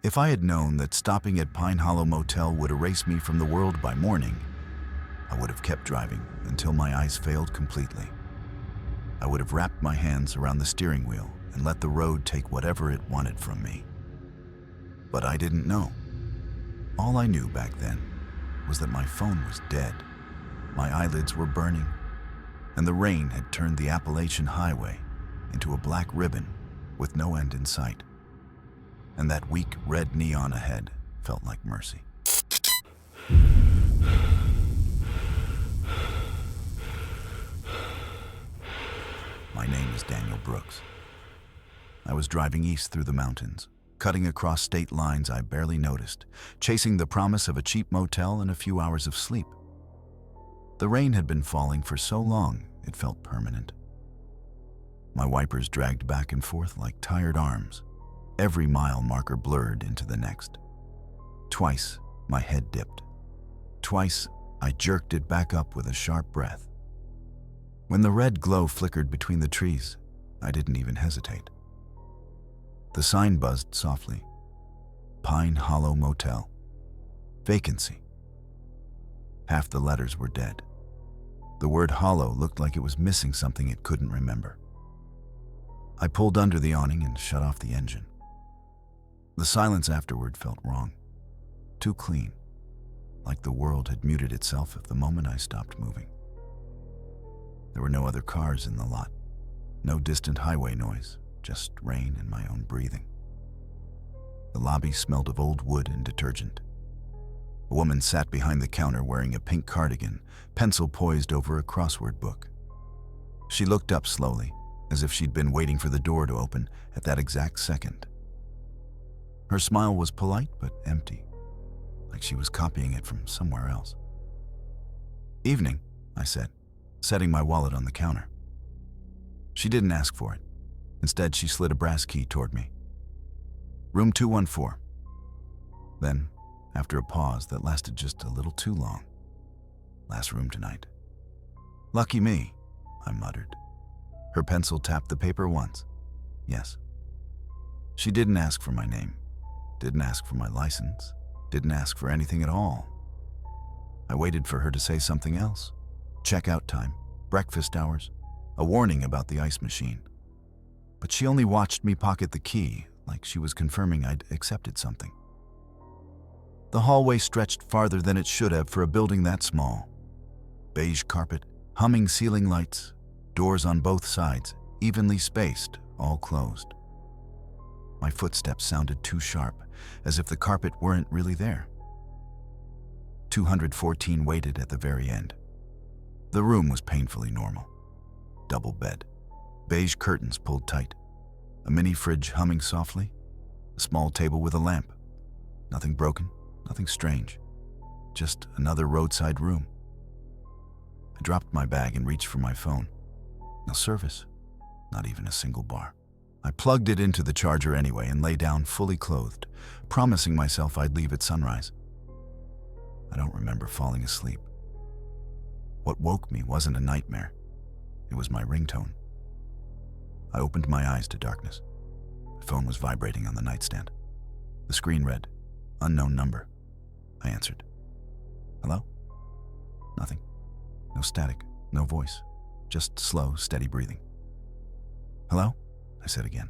If I had known that stopping at Pine Hollow Motel would erase me from the world by morning, I would have kept driving until my eyes failed completely. I would have wrapped my hands around the steering wheel and let the road take whatever it wanted from me. But I didn't know. All I knew back then was that my phone was dead, my eyelids were burning, and the rain had turned the Appalachian Highway into a black ribbon with no end in sight. And that weak red neon ahead felt like mercy. My name is Daniel Brooks. I was driving east through the mountains, cutting across state lines I barely noticed, chasing the promise of a cheap motel and a few hours of sleep. The rain had been falling for so long, it felt permanent. My wipers dragged back and forth like tired arms, every mile marker blurred into the next. Twice, my head dipped. Twice, I jerked it back up with a sharp breath. When the red glow flickered between the trees, I didn't even hesitate. The sign buzzed softly. Pine Hollow Motel. Vacancy. Half the letters were dead. The word hollow looked like it was missing something it couldn't remember. I pulled under the awning and shut off the engine. The silence afterward felt wrong. Too clean. Like the world had muted itself at the moment I stopped moving. There were no other cars in the lot. No distant highway noise, just rain and my own breathing. The lobby smelled of old wood and detergent. A woman sat behind the counter wearing a pink cardigan, pencil poised over a crossword book. She looked up slowly, as if she'd been waiting for the door to open at that exact second. Her smile was polite but empty, like she was copying it from somewhere else. "Evening," I said, setting my wallet on the counter. She didn't ask for it. Instead, she slid a brass key toward me. "Room 214. Then, after a pause that lasted just a little too long, "Last room tonight." "Lucky me," I muttered. Her pencil tapped the paper once. "Yes." She didn't ask for my name, didn't ask for my license, didn't ask for anything at all. I waited for her to say something else. Checkout time, breakfast hours, a warning about the ice machine. But she only watched me pocket the key, like she was confirming I'd accepted something. The hallway stretched farther than it should have for a building that small. Beige carpet, humming ceiling lights, doors on both sides, evenly spaced, all closed. My footsteps sounded too sharp, as if the carpet weren't really there. 214 waited at the very end. The room was painfully normal. Double bed, beige curtains pulled tight, a mini fridge humming softly, a small table with a lamp. Nothing broken, nothing strange, just another roadside room. I dropped my bag and reached for my phone. No service, not even a single bar. I plugged it into the charger anyway and lay down fully clothed, promising myself I'd leave at sunrise. I don't remember falling asleep. What woke me wasn't a nightmare. It was my ringtone. I opened my eyes to darkness. The phone was vibrating on the nightstand. The screen read, "Unknown number." I answered. "Hello?" Nothing. No static, no voice. Just slow, steady breathing. "Hello?" I said again.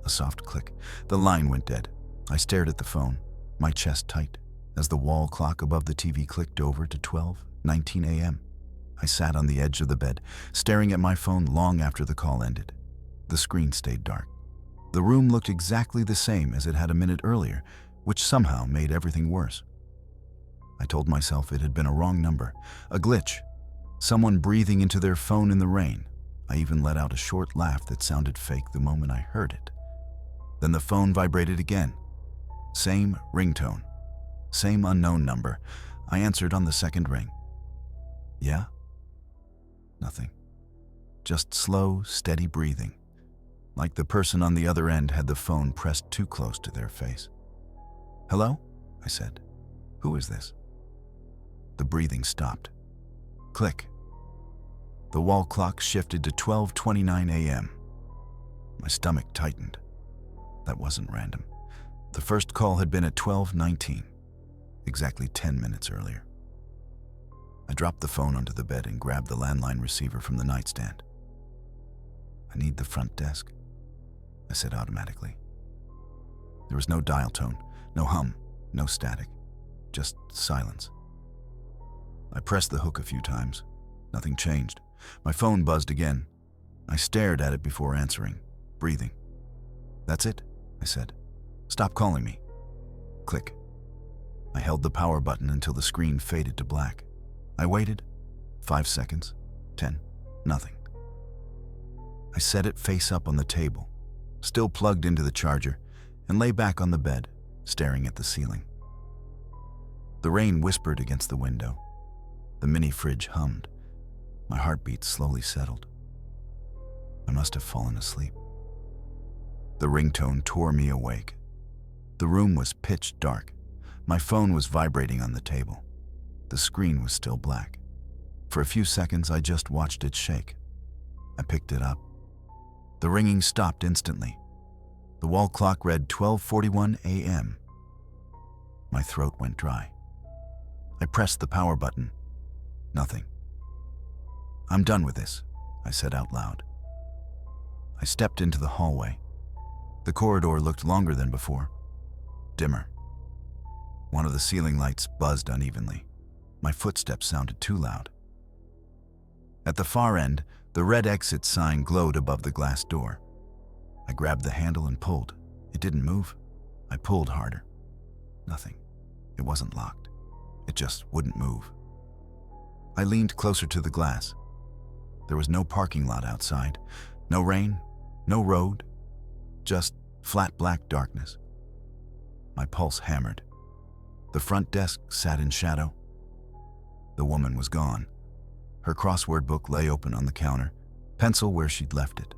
A soft click. The line went dead. I stared at the phone, my chest tight, as the wall clock above the TV clicked over to 12:19 a.m. I sat on the edge of the bed, staring at my phone long after the call ended. The screen stayed dark. The room looked exactly the same as it had a minute earlier, which somehow made everything worse. I told myself it had been a wrong number, a glitch, someone breathing into their phone in the rain. I even let out a short laugh that sounded fake the moment I heard it. Then the phone vibrated again. Same ringtone, same unknown number. I answered on the second ring. "Yeah?" Nothing. Just slow, steady breathing, like the person on the other end had the phone pressed too close to their face. "Hello?" I said. "Who is this?" The breathing stopped. Click. The wall clock shifted to 12:29 a.m. My stomach tightened. That wasn't random. The first call had been at 12:19, exactly 10 minutes earlier. I dropped the phone onto the bed and grabbed the landline receiver from the nightstand. "I need the front desk," I said automatically. There was no dial tone, no hum, no static, just silence. I pressed the hook a few times. Nothing changed. My phone buzzed again. I stared at it before answering, breathing. "That's it," I said. "Stop calling me." Click. I held the power button until the screen faded to black. I waited. 5 seconds. 10. Nothing. I set it face up on the table, still plugged into the charger, and lay back on the bed, staring at the ceiling. The rain whispered against the window. The mini fridge hummed. My heartbeat slowly settled. I must have fallen asleep. The ringtone tore me awake. The room was pitch dark. My phone was vibrating on the table. The screen was still black. For a few seconds, I just watched it shake. I picked it up. The ringing stopped instantly. The wall clock read 12:41 a.m. My throat went dry. I pressed the power button. Nothing. "I'm done with this," I said out loud. I stepped into the hallway. The corridor looked longer than before, dimmer. One of the ceiling lights buzzed unevenly. My footsteps sounded too loud. At the far end, the red exit sign glowed above the glass door. I grabbed the handle and pulled. It didn't move. I pulled harder. Nothing. It wasn't locked. It just wouldn't move. I leaned closer to the glass. There was no parking lot outside, no rain, no road, just flat black darkness. My pulse hammered. The front desk sat in shadow. The woman was gone. Her crossword book lay open on the counter, pencil where she'd left it.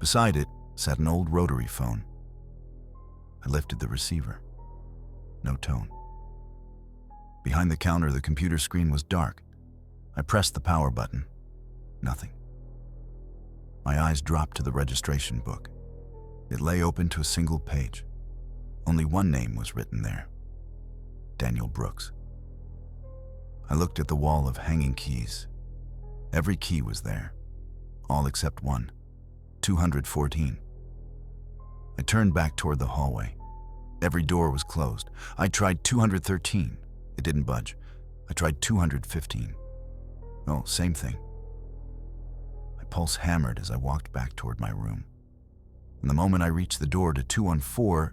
Beside it sat an old rotary phone. I lifted the receiver. No tone. Behind the counter, the computer screen was dark. I pressed the power button. Nothing. My eyes dropped to the registration book. It lay open to a single page. Only one name was written there. Daniel Brooks. I looked at the wall of hanging keys. Every key was there, all except one, 214. I turned back toward the hallway. Every door was closed. I tried 213. It didn't budge. I tried 215. Oh, same thing. My pulse hammered as I walked back toward my room. And the moment I reached the door to 214,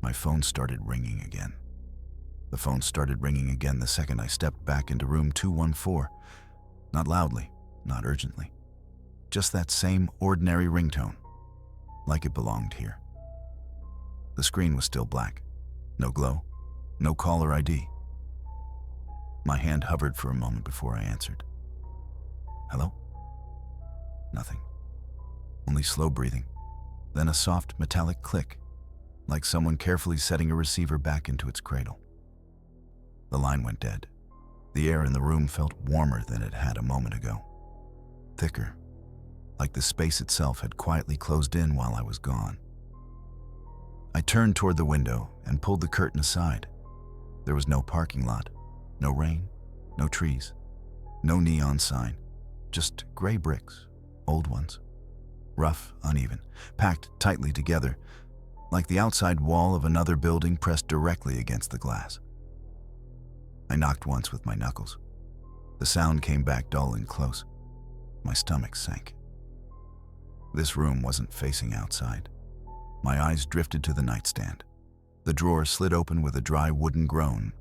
my phone started ringing again. The phone started ringing again the second I stepped back into room 214. Not loudly, not urgently. Just that same ordinary ringtone, like it belonged here. The screen was still black. No glow, no caller ID. My hand hovered for a moment before I answered. "Hello?" Nothing. Only slow breathing, then a soft metallic click, like someone carefully setting a receiver back into its cradle. The line went dead. The air in the room felt warmer than it had a moment ago. Thicker, like the space itself had quietly closed in while I was gone. I turned toward the window and pulled the curtain aside. There was no parking lot, no rain, no trees, no neon sign, just gray bricks, old ones. Rough, uneven, packed tightly together, like the outside wall of another building pressed directly against the glass. I knocked once with my knuckles. The sound came back dull and close. My stomach sank. This room wasn't facing outside. My eyes drifted to the nightstand. The drawer slid open with a dry wooden groan.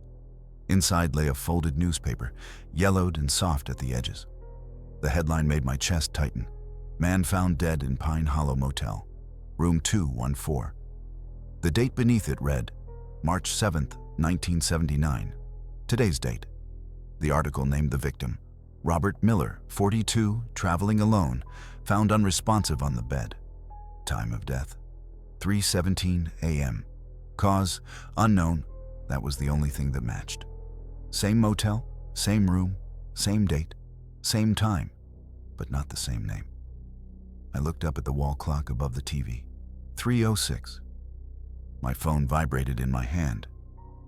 Inside lay a folded newspaper, yellowed and soft at the edges. The headline made my chest tighten. "Man found dead in Pine Hollow Motel, room 214. The date beneath it read, March 7th, 1979. Today's date. The article named the victim, Robert Miller, 42, traveling alone, found unresponsive on the bed. Time of death, 3:17 a.m. Cause, unknown. That was the only thing that matched. Same motel, same room, same date, same time, but not the same name. I looked up at the wall clock above the TV. 3:06. My phone vibrated in my hand.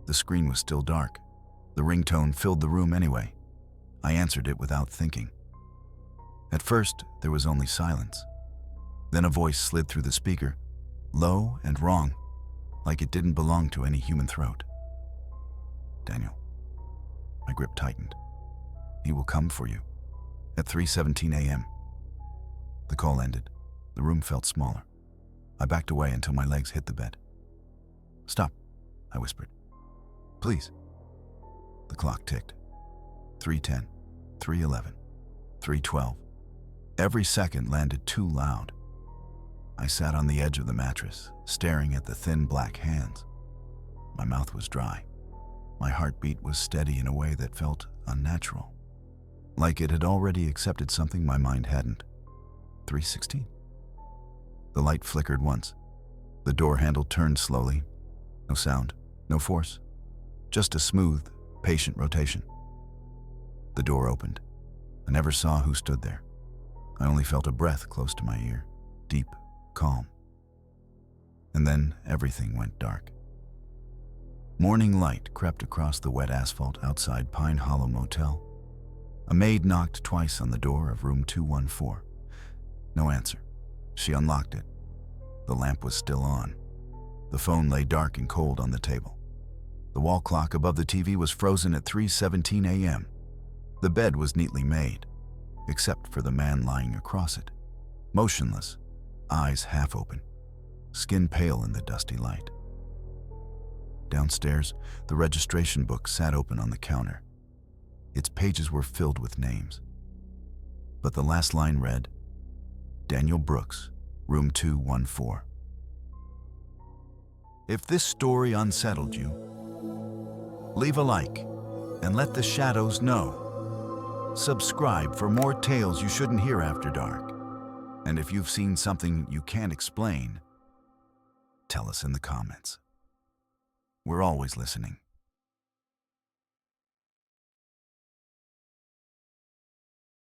The screen was still dark. The ringtone filled the room anyway. I answered it without thinking. At first, there was only silence. Then a voice slid through the speaker, low and wrong, like it didn't belong to any human throat. "Daniel." My grip tightened. "He will come for you at 3:17 a.m. The call ended. The room felt smaller. I backed away until my legs hit the bed. "Stop," I whispered. "Please." The clock ticked. 3:10, 3:11, 3:12. Every second landed too loud. I sat on the edge of the mattress, staring at the thin black hands. My mouth was dry. My heartbeat was steady in a way that felt unnatural, like it had already accepted something my mind hadn't. 3:16. The light flickered once. The door handle turned slowly. No sound, no force, just a smooth, patient rotation. The door opened. I never saw who stood there. I only felt a breath close to my ear, deep, calm. And then everything went dark. Morning light crept across the wet asphalt outside Pine Hollow Motel. A maid knocked twice on the door of room 214. No answer. She unlocked it. The lamp was still on. The phone lay dark and cold on the table. The wall clock above the TV was frozen at 3:17 a.m. The bed was neatly made, except for the man lying across it, motionless, eyes half open, skin pale in the dusty light. Downstairs, the registration book sat open on the counter. Its pages were filled with names. But the last line read, "Daniel Brooks, room 214. If this story unsettled you, leave a like and let the shadows know. Subscribe for more tales you shouldn't hear after dark. And if you've seen something you can't explain, tell us in the comments. We're always listening.